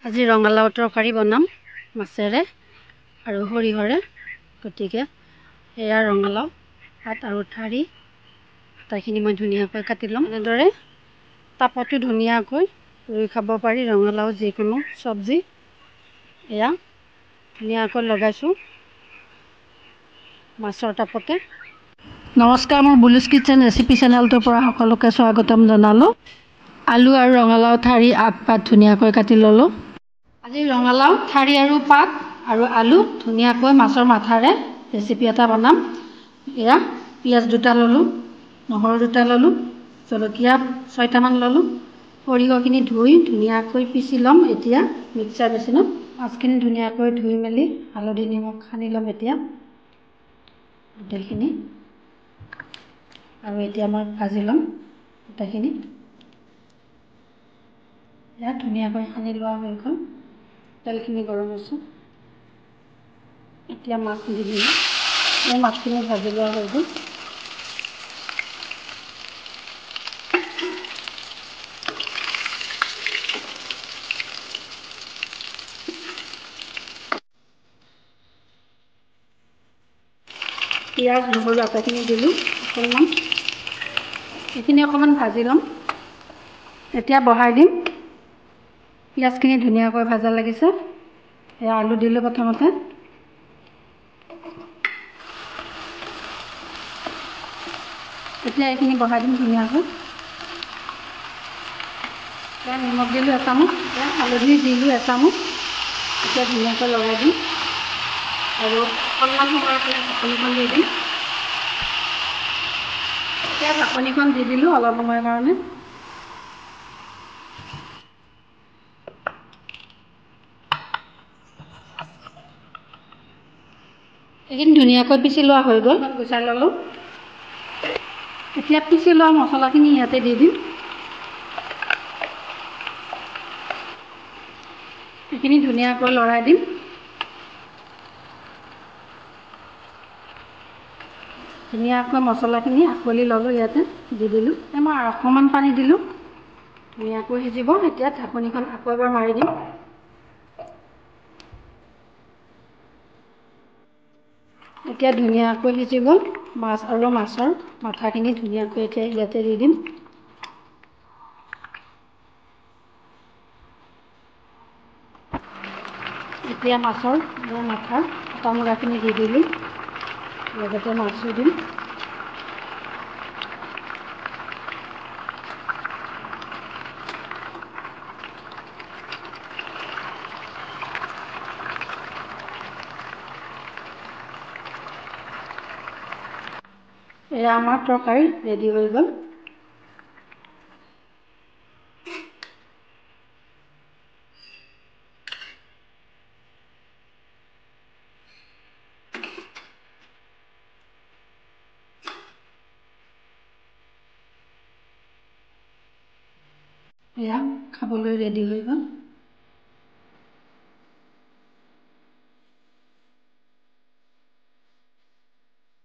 আজি ৰঙালাও তৰকাৰী বনাম মাছেৰে আৰু সৰিয়হৰে। গতিকে এয়া ৰঙালাও পাত আৰু ঠাৰি আটাইখিনি মই ধুনীয়াকৈ কাটি ল'ম। এনেদৰে তাপতো ধুনীয়াকৈ ৰুই খাব পাৰি ৰঙালাও যিকোনো চব্জি। এয়া ধুনীয়াকৈ লগাইছোঁ মাছৰ তাপতে। নমস্কাৰ, মোৰ বুলুচ কিটচেন ৰেচিপি চেনেলটোৰ পৰা সকলোকে স্বাগতম জনালোঁ। আলু আৰু ৰঙালাও ঠাৰি আগ পাত ধুনীয়াকৈ কাটি ল'লোঁ। আজি ৰঙালাও ঠাৰি আৰু পাত আৰু আলু ধুনীয়াকৈ মাছৰ মাথাৰে ৰেচিপি এটা বনাম। এয়া পিঁয়াজ দুটা ল'লোঁ, নহৰু দুটা ল'লোঁ, জলকীয়া 6টামান ল'লোঁ। সৰিয়হখিনি ধুই ধুনীয়াকৈ পিচি ল'ম এতিয়া মিক্সাৰ মেচিনত। মাছখিনি ধুনীয়াকৈ ধুই মেলি হালধি নিমখ সানি ল'ম এতিয়া গোটেইখিনি। আৰু এতিয়া মই ভাজি ল'ম গোটেইখিনি। ইয়াত ধুনীয়াকৈ সানি লোৱা হৈ গ'ল। তেলখিনি গৰম হৈছে। এতিয়া মাছ দি দিম। এই মাছখিনি ভাজি লোৱা হৈ গ'ল। পিঁয়াজ নহৰু আটাইখিনি দিলোঁ অকণমান। এইখিনি অকণমান ভাজি ল'ম। এতিয়া বহাই দিম। পিঁয়াজখিনি ধুনীয়াকৈ ভাজা লাগিছে। এয়া আলু দিলোঁ প্ৰথমতে। এতিয়া এইখিনি বহাই দিম ধুনীয়াকৈ। এতিয়া নিমখ দিলোঁ এচামুচ, এতিয়া হালধি দিলোঁ এচামুচ। এতিয়া ধুনীয়াকৈ লগাই দিম আৰু অকণমান সময়ৰ কাৰণে ঢাকনিখন দি দিম। এতিয়া ঢাকনিখন দি দিলোঁ অলপ সময়ৰ কাৰণে। এইখিনি ধুনীয়াকৈ পিচি লোৱা হৈ গ'ল। গুচাই ল'লোঁ। এতিয়া পিচি লোৱা মছলাখিনি ইয়াতে দি দিম। এইখিনি ধুনীয়াকৈ লৰাই দিম। ধুনীয়াকৈ মছলাখিনি আকলি ল'লোঁ ইয়াতে দি দিলোঁ। মই অকণমান পানী দিলোঁ। ধুনীয়াকৈ সিজিব। এতিয়া ঢাকনিখন আকৌ এবাৰ মাৰি দিম। এতিয়া ধুনীয়াকৈ সিজি গ'ল। মাছ আৰু মাছৰ মাথাখিনি ধুনীয়াকৈ এতিয়া ইয়াতে দি দিম। এতিয়া মাছৰ মাথাৰ কটা মূৰাখিনি দি দিলোঁ। লগতে মাছো দিম। এয়া আমাৰ তৰকাৰী ৰেডি হৈ গ'ল। এয়া খাবলৈ ৰেডি হৈ গ'ল।